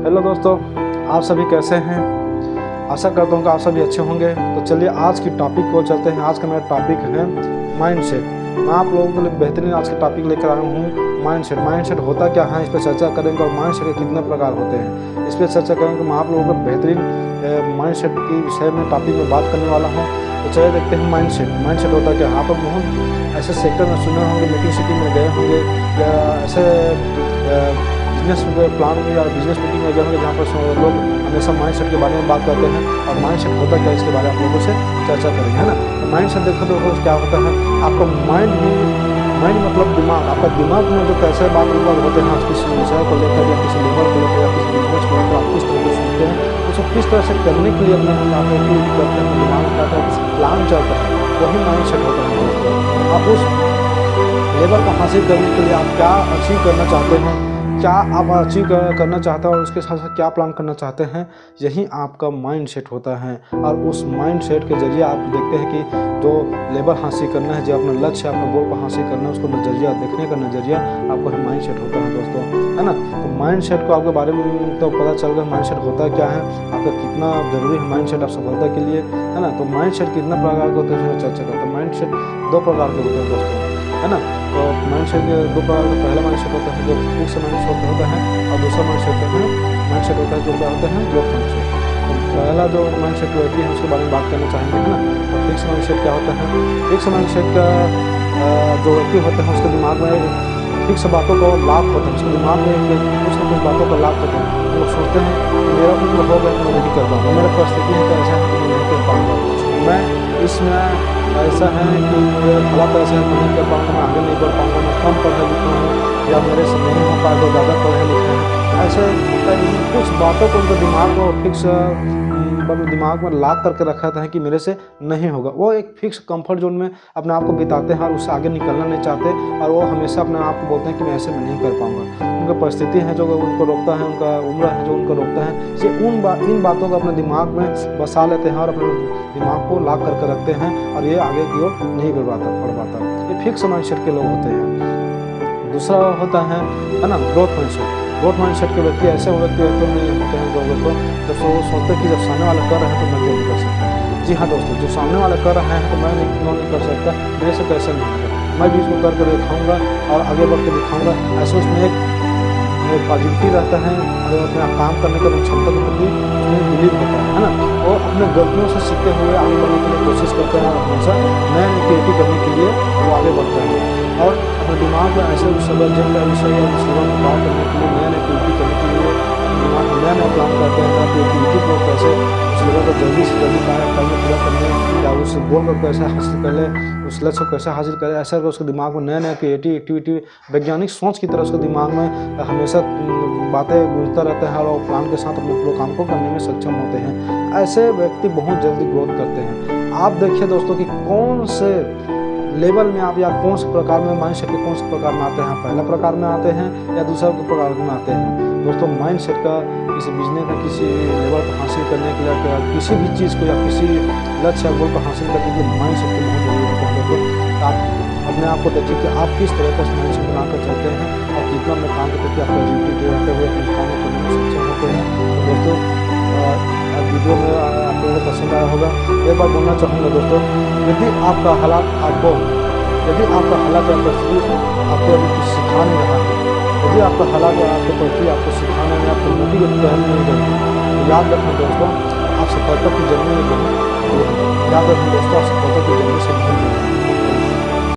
Hello दोस्तों, आप सभी कैसे हैं। आशा करता हूँ कि आप सभी अच्छे होंगे। तो चलिए आज की टॉपिक को चलते हैं। आज का मेरा टॉपिक है माइंडसेट। मैं आप लोगों के लिए बेहतरीन आज का टॉपिक लेकर आया हूँ माइंडसेट। माइंडसेट होता क्या है, इस पर चर्चा करेंगे और माइंडसेट के कितने प्रकार होते हैं इस पर चर्चा करेंगे। मैं आप लोगों को बेहतरीन माइंडसेट के विषय में टॉपिक में बात करने वाला हूँ। तो चलिए देखते हैं माइंडसेट। माइंडसेट होता क्या है। आप बहुत ऐसे सेक्टर में सुने होंगे, मीटिंग सिटी में गए होंगे या ऐसे बिजनेस प्लान में या बिजनेस मीटिंग में गए होंगे जहाँ पर लोग हमेशा माइंडसेट के बारे में बात करते हैं और माइंडसेट होता क्या इसके बारे में आप लोगों से चर्चा करेंगे, है ना। तो माइंडसेट देखो तो क्या होता है। आपका माइंड मतलब दिमाग, आपका दिमाग में जो कैसे बात होते हैं किसी विषय को लेकर या किसी लेवल को लेकर या किसी बिजनेस को लेकर आप किस तरह से सुनते हैं, उसको किस तरह से करने के लिए अपने आप एक्टिविटी करते हैं, दिमाग का प्लान चलता है, वही माइंडसेट होता है। आप उस लेवल को हासिल करने के लिए आप क्या अचीव करना चाहते हैं, क्या आप अचीव करना चाहते हैं और उसके साथ साथ क्या प्लान करना चाहते हैं, यही आपका माइंडसेट होता है। और उस माइंडसेट के जरिए आप देखते हैं कि जो लेवल हासिल करना है, जो अपना लक्ष्य है, अपना गोल को हासिल करना है, उसको नज़रिया देखने का नज़रिया आपका माइंडसेट होता है दोस्तों, है ना। तो माइंडसेट को आपके बारे में तो पता चल गया माइंडसेट होता क्या है, आपका कितना जरूरी है माइंडसेट आप सफलता के लिए, है ना। तो माइंडसेट कितना प्रकार के होते हैं चर्चा करते हैं। माइंडसेट दो प्रकार के होते हैं दोस्तों, है ना। तो माइंडसेट के दो प्रकार का पहला माइंडसेट होता है जो फिक्स माइंडसेट होता है और दूसरा माइंडसेट होता है जो क्या होता है ग्रोथ माइंडसेट। तो पहला जो माइंडसेट व्यक्ति है उसके बारे में बात करना चाहेंगे, है ना। तो फिक्स माइंडसेट क्या होता है। फिक्स माइंडसेट का जो व्यक्ति होते हैं उसके दिमाग में फिक्स बातों को लाभ होता है, उसके दिमाग में कुछ न कुछ बातों का लाभ होता है। वो लोग सोचते हैं मेरा उम्र हो गया तो मैं नहीं कर पाऊँगा, मेरा परिस्थिति है तो ऐसा है कि मैं नहीं कर पाऊँगा, मैं इसमें ऐसा है कि मेरे हालात ऐसे है तो नहीं कर पाऊँगा, मैं आगे नहीं बढ़ पाऊँगा, मैं कम पढ़ा लिखा हूँ या मेरे से नहीं हो पाएगा, ज़्यादा पढ़े लिखे हैं। ऐसे कुछ बातों को उनके दिमाग को फिक्स दिमाग में लाद करके रखा था कि मेरे से नहीं होगा। वो एक फिक्स कंफर्ट जोन में अपने आप को बिताते हैं और उससे आगे निकलना नहीं चाहते और वो हमेशा अपने आप को बोलते हैं कि मैं ऐसे में नहीं कर पाऊँगा। उनका परिस्थिति है जो उनको रोकता है, उनका उम्र है जो उनको रोकता है, ये इन बातों को अपने दिमाग में बसा लेते हैं और अपने दिमाग को लाक करके रखते हैं और ये आगे की ओर नहीं बढ़ पाता। ये फिक्स माइंडसेट के लोग होते हैं। दूसरा होता है ना ग्रोथ माइंडसेट। ग्रोथ माइंडसेट के व्यक्ति ऐसे व्यक्ति होते हैं जो लोग जब वो सोचते हैं कि जब सामने वाला कर रहे हैं तो मैं क्यों नहीं कर सकता। जी हाँ दोस्तों, जो सामने वाला कर रहे हैं तो मैं क्यों नहीं कर सकता, मेरे से कैसे नहीं होगा, मैं भी इसको करके दिखाऊंगा और आगे बढ़ के दिखाऊंगा। ऐसे उसमें एक पॉजिटिविटी रहता है और अपना काम करने का क्षमता के प्रति उसमें बिलीव होता है ना। वो अपने गलतियों से सीखते हुए आगे बढ़ने के लिए कोशिश करते हैं और हमेशा नए क्रिएटिव करने के लिए वो आगे बढ़ते हैं और अपने दिमाग में ऐसे सब्जेक्ट का विषय या सेवा को पार करने के लिए नए क्रिएटिव करने के लिए दिमाग में नया प्लान करते हैं कि क्रिएटिव को कैसे उस लेवल को जल्दी से जल्दी पूरा करने या उस गोल को कैसे हासिल कर ले, उस लक्ष्य को कैसे हासिल करे। ऐसा करके उसके दिमाग में नए क्रिएटिव एक्टिविटी वैज्ञानिक सोच की तरह उसके दिमाग में हमेशा बातें गूंजता रहता है और वो प्लान के साथ अपने काम को करने में सक्षम होते हैं। ऐसे व्यक्ति बहुत जल्दी ग्रोथ करते हैं। आप देखिए दोस्तों कि कौन से लेवल में आप या कौन से प्रकार में माइंडसेट के कौन से प्रकार में आते हैं, पहला प्रकार में आते हैं या दूसरा प्रकार में आते हैं। दोस्तों माइंडसेट का किसी बिजनेस का किसी लेवल को हासिल करने के लिए या किसी भी चीज़ को या किसी लक्ष्य या गोल को हासिल करने के लिए माइंडसेट के बहुत जरूरी होते हैं। तो आप अपने आप को देखिए कि आप किस तरह का माइंडसेट बनाकर चलते हैं और कितना में काम करके आप पॉजिटिविटी रहते हुए अपने काम करने में सक्षम होते हैं। तो दोस्तों वीडियो में आप लोगों को पसंद आया होगा। एक बार बोलना चाहूँगा दोस्तों, यदि आपका हालात या परिस्थिति आपको अभी कुछ सिखा नहीं रहा है, यदि आपका हालात या आपकी परिस्थिति आपको सिखाने में आपको मोटिवेट करने नहीं देती, तो याद रखना दोस्तों आप सफलता की जर्नी में याद रखना दोस्तों आप सफलता की जर्नी से नहीं